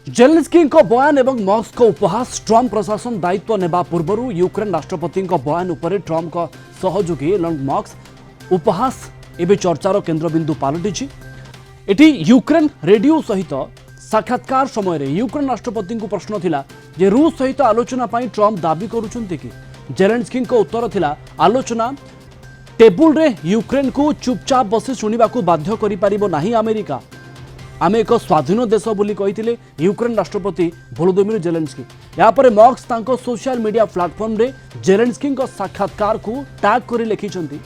Zelensky को बयान एवं मस्को उपहास ट्रम्प प्रशासन दायित्व नेबा पूर्व यूक्रेन राष्ट्रपति बयान उपर ट्रम्प का सहयोगी एलन मस्क उपहास एवं चर्चार केन्द्रबिंदु पलटि एटी यूक्रेन रेडियो सहित साक्षात्कार समय यूक्रेन राष्ट्रपति को प्रश्न थिला जे रूस सहित आलोचना पाई ट्रम्प दाबी करुछन्ति कि जेलेंस्की उत्तर थिला आलोचना टेबुल रे यूक्रेन को चुपचाप बसी शुणा बाध्य करि पारिबो नाही अमेरिका आमे एक स्वाधीन देश बोली कही यूक्रेन राष्ट्रपति वोलोदिमिर जेलेंस्की यापर मस्क तांको सोशल मीडिया प्लेटफॉर्म रे जेलेंस्की साक्षात्कार को टैग कर लिखिंट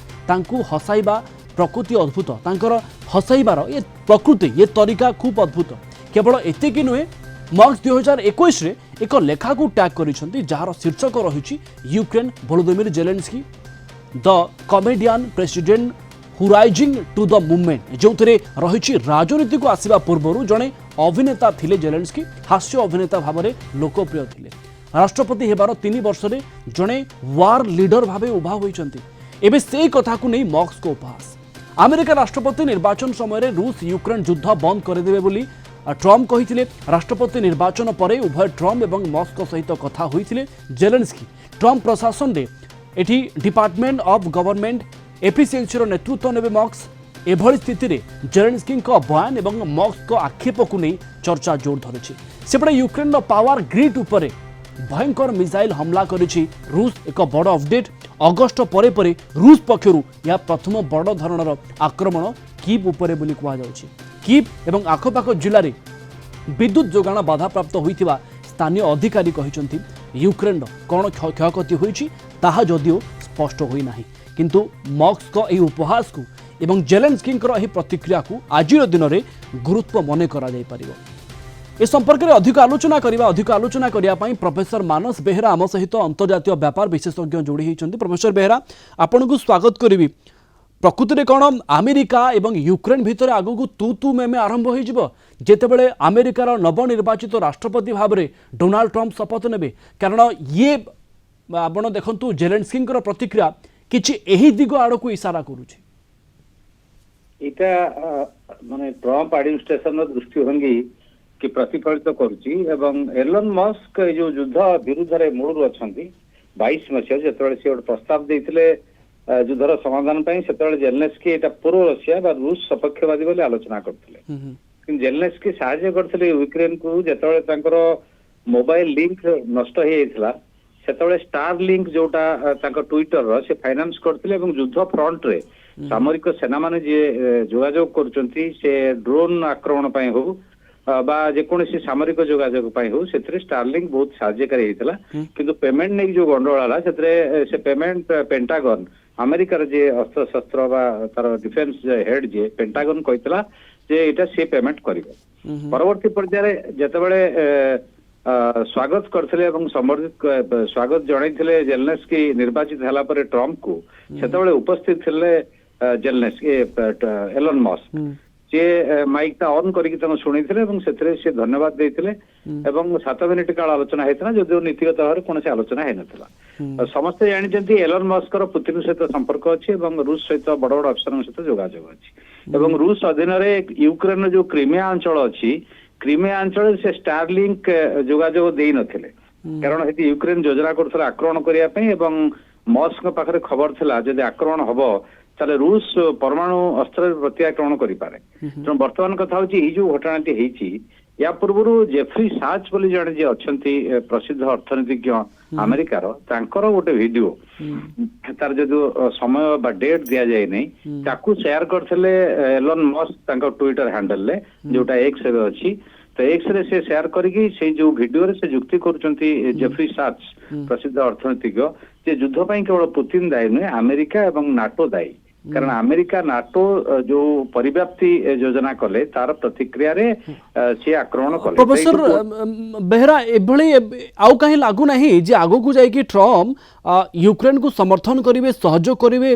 हसाइबा प्रकृति अद्भुत तांकर हसाइबार ये प्रकृति ये तरीका खूब अद्भुत केवल एतिक नुहे मस्क 2021 रे एक लेखा को टैग करिसेंती जार शीर्षक रही Ukraine Volodymyr Zelensky the comedian president who rising to the movement जो रही राजनीति को आसवा पूर्व जड़े अभिनेता थिले जेलेंस्की हास्य अभिनेता भाव में लोकप्रिय थिले राष्ट्रपति हेबार 3 वर्ष में जड़े वार लीडर भाव उभा होइचंती एबे से कथा को नहीं मस्क को उपहास अमेरिका राष्ट्रपति निर्वाचन समय रूस यूक्रेन युद्ध बंद करदेवे बोली ट्रम्प कही राष्ट्रपति निर्वाचन पर उभय ट्रम्प और मस्क सहित कथा होइथिले जेलेंस्की ट्रम्प प्रशासन में एठी डिपार्टमेंट ऑफ गवर्नमेंट एफिशिएंसी नेतृत्व नेबे मस्क एभली स्थिति रे जेलेंस्की बयान एवं मस्क आक्षेप को नहीं चर्चा जोर धरी सेपटे यूक्रेन पावर ग्रिड उपर भयंकर मिसाइल हमला करिछि रूस एक बड़ अपडेट अगस्ट परे परे रूस पक्षरु या प्रथम बड़ धरणर आक्रमण कीव उपरे बोली कहा जाउछि कीव एवं आखपाख जिले में विद्युत जोगाण बाधाप्राप्त होइथिबा स्थानीय अधिकारी कहिसंती यूक्रेन कौन क्षयक्षति होइछि ताहा जदिओ स्पष्ट होई नाही किंतु मस्क को यह उपहास को एवं जेलेंस्की प्रतिक्रिया को आज दिन में गुरुत्व मन करा जाय परिबो ए संपर्क में अधिक आलोचना करने प्रोफेसर मानस बेहेरा आम सहित अंतर्जातीय व्यापार विशेषज्ञ जोड़ी होती प्रोफेसर बेहेरा आपन को स्वागत करी प्रकृति में कौन अमेरिका एवं यूक्रेन भितर आगू तू मेमे आरंभ होते अमेरिकार नवनिर्वाचित राष्ट्रपति भाव में डोनाल्ड ट्रम्प शपथ ने कारण ये आप देखु जेलेंस्की प्रतिक्रिया किछि एही दिग आड़ को इशारा करुछि इटा माने ट्रम्प एडमिनिस्ट्रेशन दृष्टिभंगी कि प्रतिफलित करुछि एवं एलन मस्क जो युद्ध विरुद्ध रे मूल अछंती 22 मसिया जेतबेले से एक प्रस्ताव देथिले युद्धर समाधान पई सेतबेले जेलेंस्की एटा पूर्व रशिया बा रूस सपक्षवादी बोले आलोचना करथिले किन जेलेंस्की सहायता करथिले यूक्रेन को जेतबेले तांकर मोबाइल लिंक नष्ट हे जायथिला सेतबेले स्टार लिंक जोटा तांकर ट्विटर रो से फाइनेंस करथिले एवं युद्ध फ्रंट रे सामरिक सेना माने जे जोगाजोग करचंती से ड्रोन आक्रमण पई हो बा जेकोसी सामरिक जोगाजोग पई हो सेतरे स्टारलिंक बहुत साहाय्यकारी हेतला किंतु पेमेंट नै जो गंडोळ आला सेतरे से पेमेंट पेंटागन अमेरिका जे अस्त्र शस्त्र बा तार डिफेंस हेड जे पेंटागन कहितला जे एटा से पेमेंट करिवो परवर्ती पर्याय जेतबेले स्वागत करथिले एवं संबर्धित स्वागत जणाइथिले जेलेंस्की निर्वाचित हला पर ट्रम्प को सेतबेले उपस्थित थिले जेलेंस्की एलन मस्क जे माइक ता ऑन करिक तम सुनिथिले एवं सेतरे से धन्यवाद देथिले एवं 7 मिनिट काल आलोचना हेतना जदि नीतिगत भाव कोन से आलोचना हे नथला समस्त जानि जंती एलन मस्क रो पुतिन सहित संपर्क अछि एवं रूस सहित बड़ बड़ अफसर सहित जोगाजोग अछि एवं रूस अधीन रे यूक्रेन जो क्रीमिया अंचल अछि क्रीमिया अंचल से स्टारलिंक जोगाजोग देई नथिले कारण हेती यूक्रेन योजना करथला आक्रमण करिया पई एवं मस्क पाखरे खबर थिला जदि आक्रमण हबो ताले रूस परमाणु अस्त्र प्रत्याक्रमण करि पारे तो वर्तमान कथा होची ई जो घटनाटी हेची या पूर्व जेफ्री साच बोली जणे जे अछंती प्रसिद्ध अर्थनीतिज्ञ अमेरिकार तांकर गोटे वीडियो तार जो समय बा डेट दिया जाय नै ताकू शेयर करथले एलन मस्क तांकर ट्विटर हैंडल ले जोटा एक्स रे अछि तो एक्स रे से शेयर करिकी से जो वीडियो रे से जुक्ति करूचंती जेफ्री साच प्रसिद्ध अर्थनीतिज्ञ जे युद्ध पई केवल पुतिन दायी नुहे अमेरिका एवं नाटो दायी कारण अमेरिका नाटो जो परिव्याप्ति योजना कले तार प्रतिक्रिया रे से आक्रमण कले प्रोफेसर बेहरा एभली आउ कहीं लागू नहीं जे आगो को जाई कि ट्रम्प यूक्रेन को समर्थन करिवे सहयोग करिवे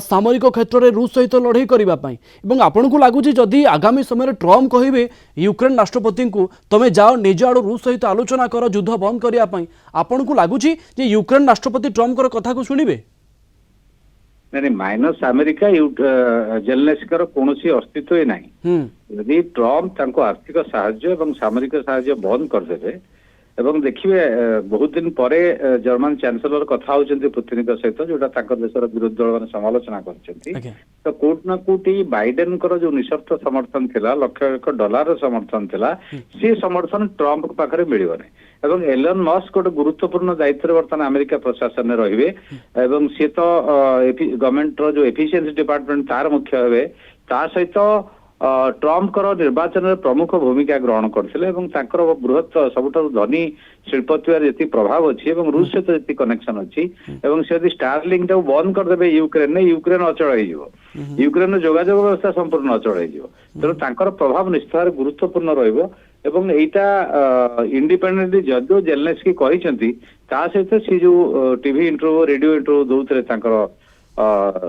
सामरिक क्षेत्र में रूस सहित लड़ाई करबा पई एवं आपन को लागू जे जदी आगामी समय ट्रम्प कहिवे यूक्रेन राष्ट्रपति को तमे जाओ निज आड़ रूस सहित आलोचना कर युद्ध बंद करिया पई आपन को लागू जे यूक्रेन राष्ट्रपति ट्रम्प कर कथा को सुनिबे नहीं माइनस अमेरिका जेलनेस्कर कौन अस्तित्व ही नहीं यदि ट्रम्प तांको आर्थिक साहाय्य एवं सामरिक साहाय्य बंद करदेवे एवं देखिए बहुत दिन पर जर्मन चांसेलर कथा होचंती पुतिन सहित जोटा देशर विरोधी दल मैंने समालोचना करछंती तो कोट ना कोटी बाइडेन कर जो निशर्त समर्थन थिला $1,00,000 समर्थन थिला से समर्थन ट्रम्प पाखरे मिलिबो नै एवं एलन मस्क गोटे गुरुत्वपूर्ण दायित्व वर्तमान अमेरिका प्रशासन में रहिबे एवं से तो गवर्नमेंट रो जो एफिशिएंसी डिपार्टमेंट तार मुख्य हेबे ता सहित ट्रम्प कर निर्वाचन में प्रमुख भूमिका ग्रहण करथिले बृहत सबुठारु धनी शिल्पत्वार जी प्रभाव अच्छी रूस सहित जी कनेक्शन अच्छी से यदि स्टारलिंक टाक बंद करदे यूक्रेन ने यूक्रेन अचल हो यूक्रेन जोगाजोग व्यवस्था संपूर्ण अचल हो तेणु तांकर प्रभाव निश्चित भाव गुरुत्वपूर्ण रहिबो एवं एटा इंडिपेंडेंटली जदियो जेलेन्स्की कहिसेंती ता सहित से जो टीवी इंटरव्यू रेडियो इंटरव्यू दौरे तांकर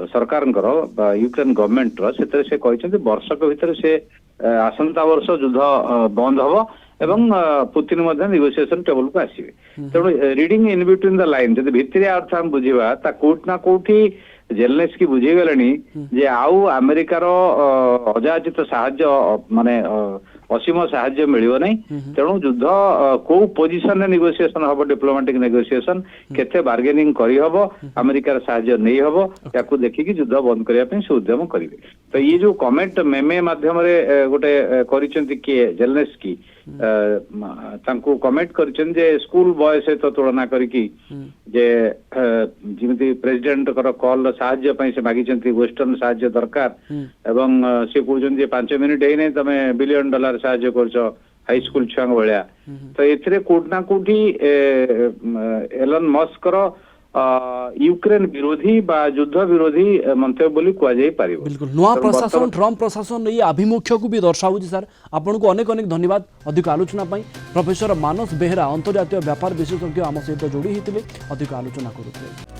सरकार यूक्रेन गवर्नमेंट से कहते वर्षक भितर से आसंता वर्ष युद्ध बंद हम एवं पुतिन निगोसिएशन टेबल को आसवे तेणु reading in between the line जब भितर अर्थ आम बुझा कोट ना कोठी जेलेन्स्की बुझीगले जे आउ अमेरिकार अजाचित साहाय्य माने असीम साहाय्य मिलिबो नै तेणु युद्ध को पोजिशन निगोसिएशन हम डिप्लोमेटिक नेगोसिएशन केते बार्गेनिंग करी हबो अमेरिकार साहाय्य नै हबो याकू देखि कि युद्ध बंद करिया पे से उद्यम करिवे तो ये जो कमेंट मेमे माध्यम रे गोटे करिसेंती के जेलेन्स्की तांको कमेंट करिसें जे स्कूल बॉय से तो तुलना करिकी जे जिमिति प्रेसिडेंट कर कॉल साहाय्य पई से मागिसेंती वेस्टर्न साहाय्य दरकार एवं से कहउछन जे 5 मिनिट हे नै तमे $1 बिलियन साहाय्य करछ हाई स्कूल छुआ भाया तो एथिरे कोट ना कोठी एलन मस्क यूक्रेन विरोधी बा युद्ध विरोधी मंतव्य बोली कुआ जाई पारिबो बिल्कुल नुआ प्रशासन ट्रम्प प्रशासन ये आभिमुख्य को भी दर्शाऊ सर आपन को अनेक अनेक धन्यवाद अधिक आलोचना पाई प्रोफेसर मानस बेहरा अंतर्जातीय व्यापार विशेषज्ञ आम सहित जोड़ी होते अधिक आलोचना करुते।